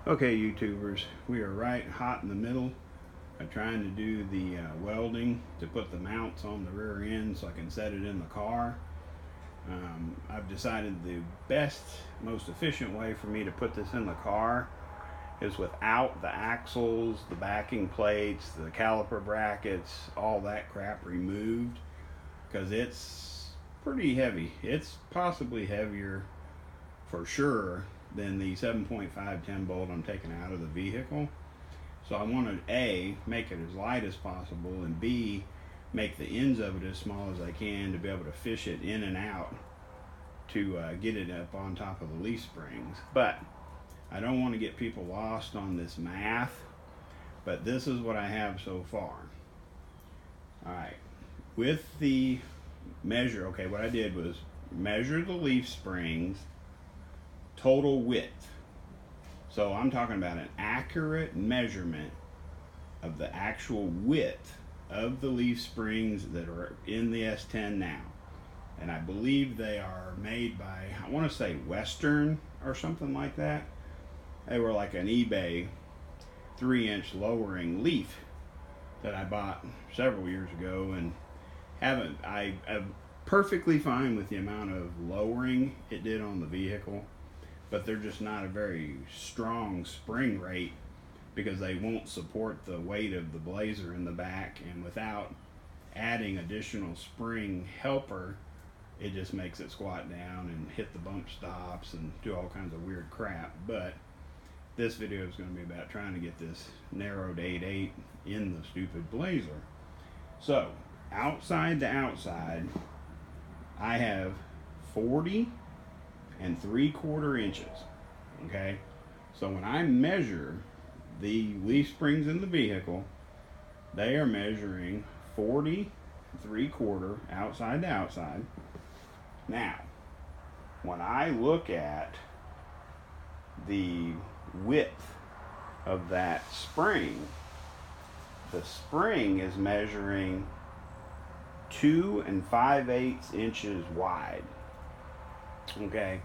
Okay, YouTubers, we are right hot in the middle of trying to do the welding to put the mounts on the rear end so I can set it in the car. I've decided the best, most efficient way for me to put this in the car is without the axles, the backing plates, the caliper brackets, all that crap removed, because it's pretty heavy. It's possibly heavier for sure than the 7.5 10 bolt I'm taking out of the vehicle. So I wanted A, make it as light as possible, and B, make the ends of it as small as I can to be able to fish it in and out to get it up on top of the leaf springs. But I don't want to get people lost on this math, but this is what I have so far. Alright, with the measure, okay, what I did was measure the leaf springs total width. So I'm talking about an accurate measurement of the actual width of the leaf springs that are in the S10 now. And I believe they are made by, I want to say Western or something like that. They were like an eBay 3-inch lowering leaf that I bought several years ago, and I'm perfectly fine with the amount of lowering it did on the vehicle, but they're just not a very strong spring rate because they won't support the weight of the Blazer in the back, and without adding additional spring helper, it just makes it squat down and hit the bump stops and do all kinds of weird crap. But this video is going to be about trying to get this narrowed 8.8 in the stupid Blazer. So outside to outside, I have 40 3/4 inches. Okay, so when I measure the leaf springs in the vehicle, they are measuring 40 3/4 outside to outside. Now, when I look at the width of that spring, the spring is measuring 2 5/8 inches wide. Okay,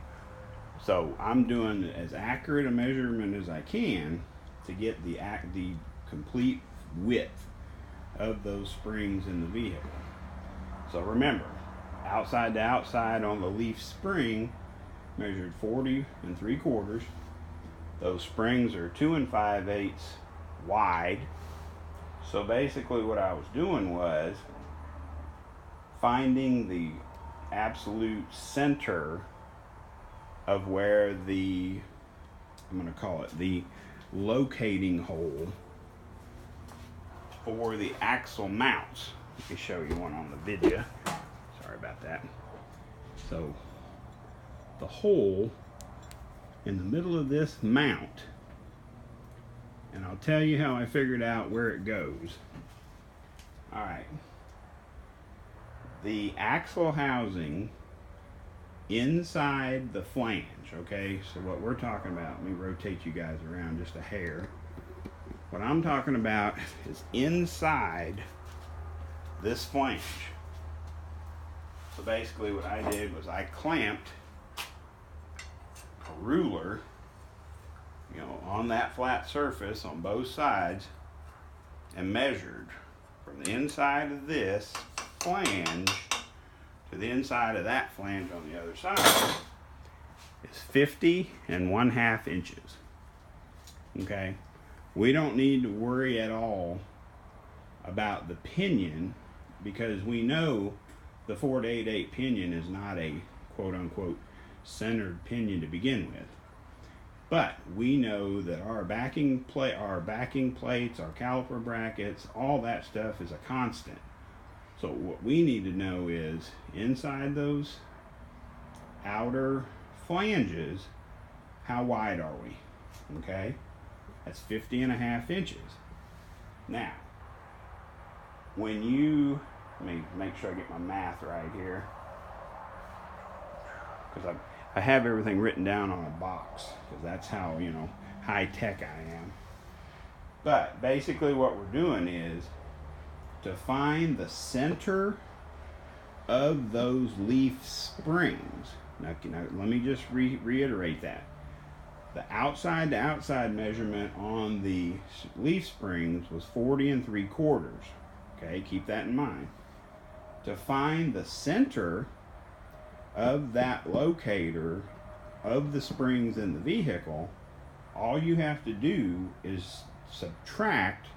so I'm doing as accurate a measurement as I can to get the complete width of those springs in the vehicle. So remember, outside to outside on the leaf spring measured 40 3/4. Those springs are 2 5/8 wide. So basically what I was doing was finding the absolute center of where the, I'm going to call it the locating hole for the axle mounts. Let me show you one on the video. Sorry about that. So the hole in the middle of this mount, and I'll tell you how I figured out where it goes. Alright, the axle housing inside the flange, okay, so what we're talking about, let me rotate you guys around just a hair. What I'm talking about is inside this flange. So basically what I did was I clamped a ruler, on that flat surface on both sides and measured from the inside of this flange to the inside of that flange on the other side is 50 1/2 inches. Okay, we don't need to worry at all about the pinion because we know the 4-8 pinion is not a quote-unquote centered pinion to begin with. But we know that our backing plates, our caliper brackets, all that stuff is a constant. So what we need to know is inside those outer flanges, how wide are we? Okay, that's 50 1/2 inches. Now, when you, let me make sure I get my math right here, because I have everything written down on a box, because that's how, high tech I am. But basically what we're doing is to find the center of those leaf springs. Now let me just reiterate that. The outside to outside measurement on the leaf springs was 40 3/4. Okay, keep that in mind. To find the center of that locator of the springs in the vehicle, all you have to do is subtract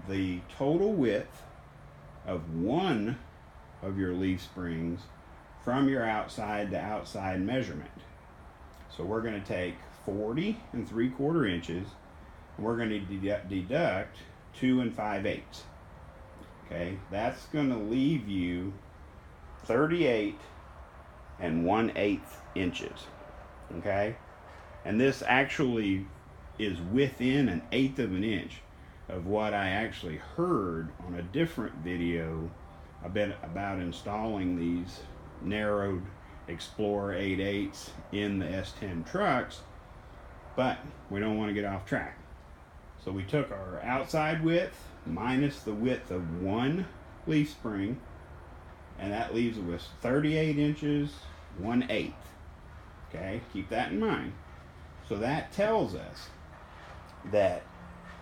the total width of one of your leaf springs from your outside to outside measurement. So we're going to take 40 3/4 inches, and we're going to deduct 2 5/8. Okay, that's going to leave you 38 1/8 inches. Okay, and this actually is within 1/8 of an inch of what I actually heard on a different video about installing these narrowed Explorer 8/8s in the S10 trucks, but we don't want to get off track. So we took our outside width minus the width of one leaf spring, and that leaves us with 38 inches 1/8. Okay, keep that in mind. So that tells us that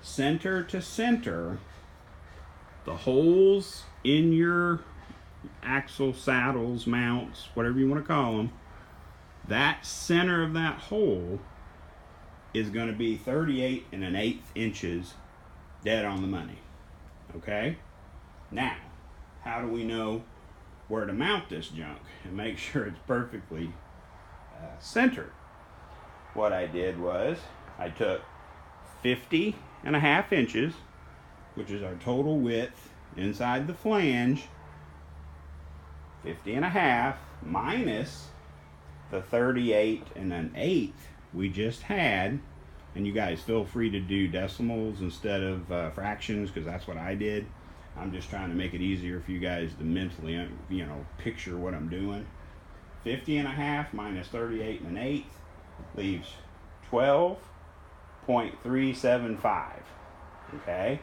center to center, the holes in your axle, saddles, mounts, whatever you want to call them, that center of that hole is going to be 38 1/8 inches dead on the money. Okay? Now, how do we know where to mount this junk and make sure it's perfectly centered? What I did was I took 50 1/2 inches, which is our total width inside the flange, 50 1/2 minus the 38 1/8 we just had. And you guys feel free to do decimals instead of fractions, because that's what I did. I'm just trying to make it easier for you guys to mentally, picture what I'm doing. 50 1/2 minus 38 1/8 leaves 12.375. Okay?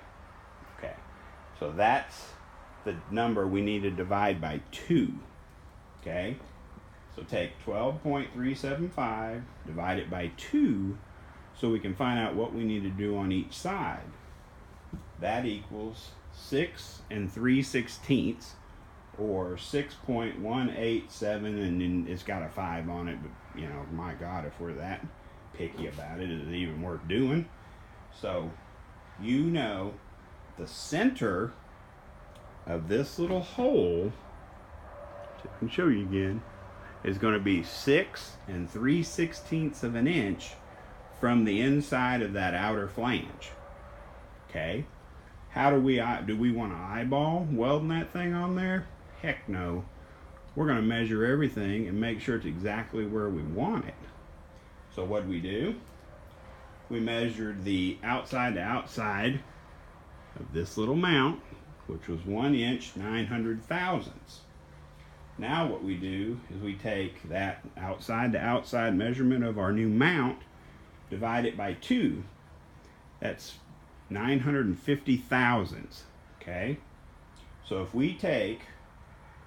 Okay. So that's the number we need to divide by 2. Okay? So take 12.375, divide it by 2, so we can find out what we need to do on each side. That equals 6 3/16, or 6.187, and then it's got a 5 on it, but my God, if we're that picky about it, is it even worth doing? So the center of this little hole, I can show you again, is going to be 6 3/16 of an inch from the inside of that outer flange. Okay, how do we want to eyeball welding that thing on there? Heck no. We're going to measure everything and make sure it's exactly where we want it. So what do? We measured the outside to outside of this little mount, which was 1 inch 900 thousandths. Now what we do is we take that outside to outside measurement of our new mount, divide it by 2. That's 950 thousandths. Okay? So if we take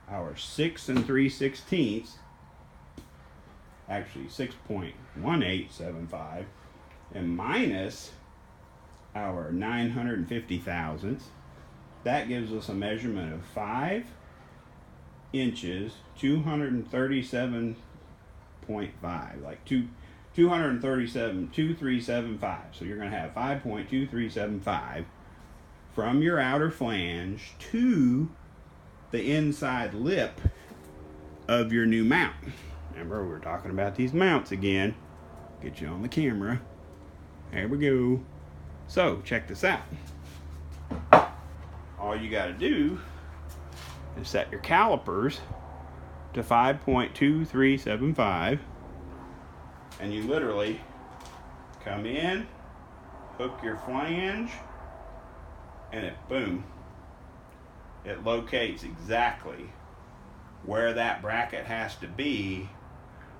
our 6 3/16, actually 6.1875, and minus our 950 thousandths, that gives us a measurement of 5 inches 237.5, like 237.2375. So you're going to have 5.2375 from your outer flange to the inside lip of your new mount. Remember, we're talking about these mounts again. Get you on the camera. There we go. So check this out. All you got to do is set your calipers to 5.2375, and you literally come in, hook your flange, and boom, it locates exactly where that bracket has to be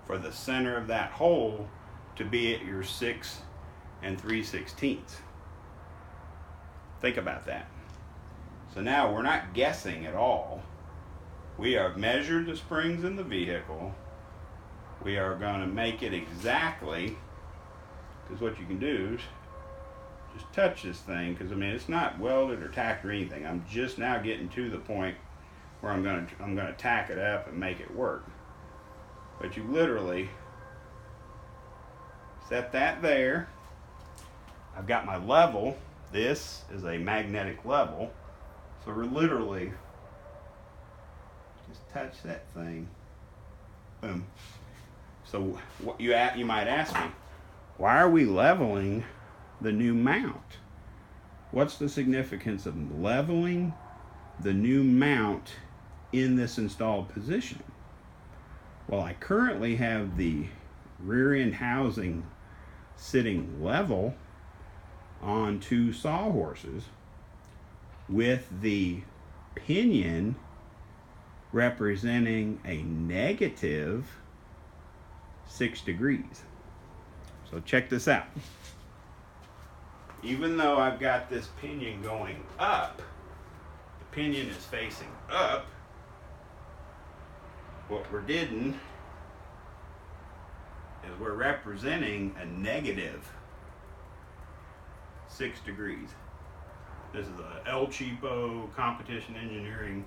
for the center of that hole to be at your 6 3/16. Think about that. So now we're not guessing at all. We have measured the springs in the vehicle. We are going to make it exactly is what you can do is just touch this thing, because I mean it's not welded or tacked or anything. I'm just now getting to the point where I'm gonna tack it up and make it work. But you literally set that there. I've got my level. This is a magnetic level, so we're literally just touch that thing. Boom. So what you might ask me, why are we leveling the new mount? What's the significance of leveling the new mount in this installed position? Well, I currently have the rear end housing sitting level on two sawhorses with the pinion representing a negative 6 degrees. So check this out. Even though I've got this pinion going up, the pinion is facing up, what we're doing is we're representing a negative 6 degrees. This is a El Cheapo competition engineering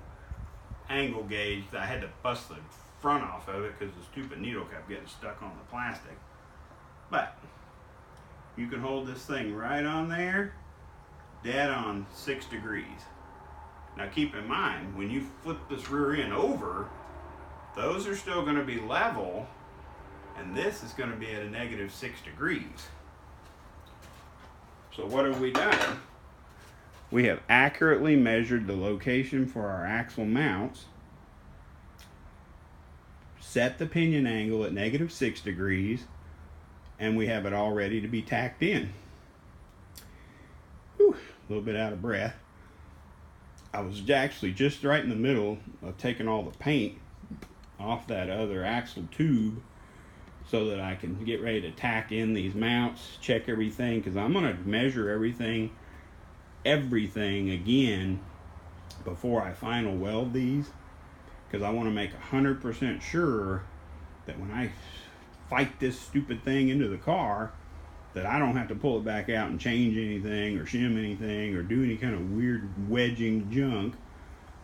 angle gauge that I had to bust the front off of it because the stupid needle kept getting stuck on the plastic. But you can hold this thing right on there, dead on 6 degrees. Now keep in mind, when you flip this rear end over, those are still going to be level, and this is going to be at a negative 6 degrees. So what have we done? We have accurately measured the location for our axle mounts, set the pinion angle at negative 6 degrees, and we have it all ready to be tacked in. Whew, a little bit out of breath. I was actually just right in the middle of taking all the paint off that other axle tube so that I can get ready to tack in these mounts, check everything, because I'm going to measure everything again before I final weld these, because I want to make 100% sure that when I fight this stupid thing into the car, that I don't have to pull it back out and change anything or shim anything or do any kind of weird wedging junk.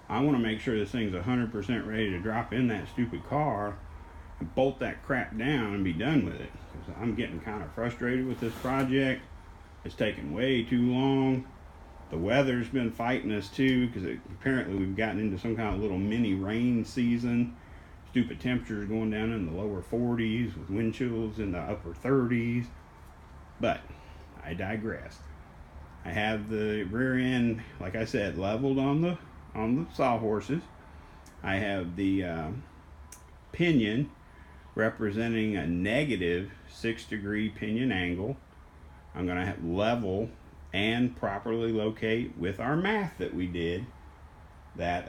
I want to make sure this thing's 100% ready to drop in that stupid car and bolt that crap down and be done with it, because I'm getting kind of frustrated with this project. It's taking way too long. The weather's been fighting us too, because apparently we've gotten into some kind of little mini rain season. Stupid temperatures going down in the lower 40s with wind chills in the upper 30s. But I digress. I have the rear end, like I said, leveled on the sawhorses. I have the pinion representing a negative 6 degree pinion angle. I'm going to have level and properly locate with our math that we did that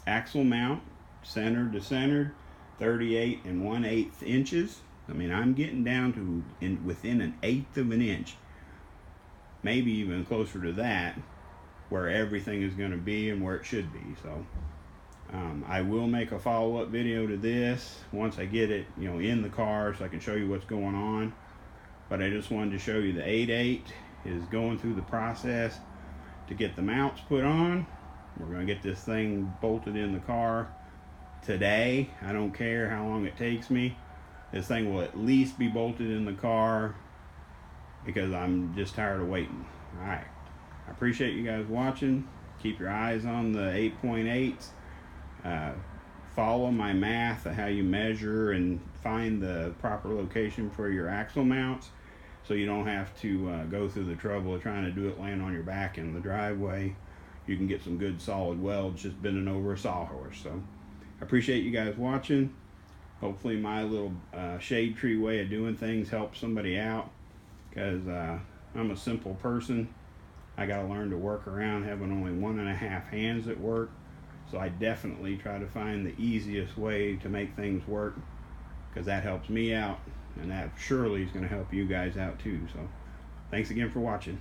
axle mount center to center, 38 1/8 inches. I mean, I'm getting down to within 1/8 of an inch, maybe even closer to that, where everything is going to be and where it should be. So I will make a follow-up video to this once I get it, in the car, so I can show you what's going on. But I just wanted to show you the 8/8 is going through the process to get the mounts put on. We're going to get this thing bolted in the car today. I don't care how long it takes me. This thing will at least be bolted in the car, because I'm just tired of waiting. Alright, I appreciate you guys watching. Keep your eyes on the 8.8s. Follow my math of how you measure and find the proper location for your axle mounts, so you don't have to go through the trouble of trying to do it laying on your back in the driveway. You can get some good solid welds just bending over a sawhorse. So I appreciate you guys watching. Hopefully my little shade tree way of doing things helps somebody out, because I'm a simple person. I got to learn to work around having only 1.5 hands at work. So I definitely try to find the easiest way to make things work, because that helps me out, and that surely is going to help you guys out too. So thanks again for watching.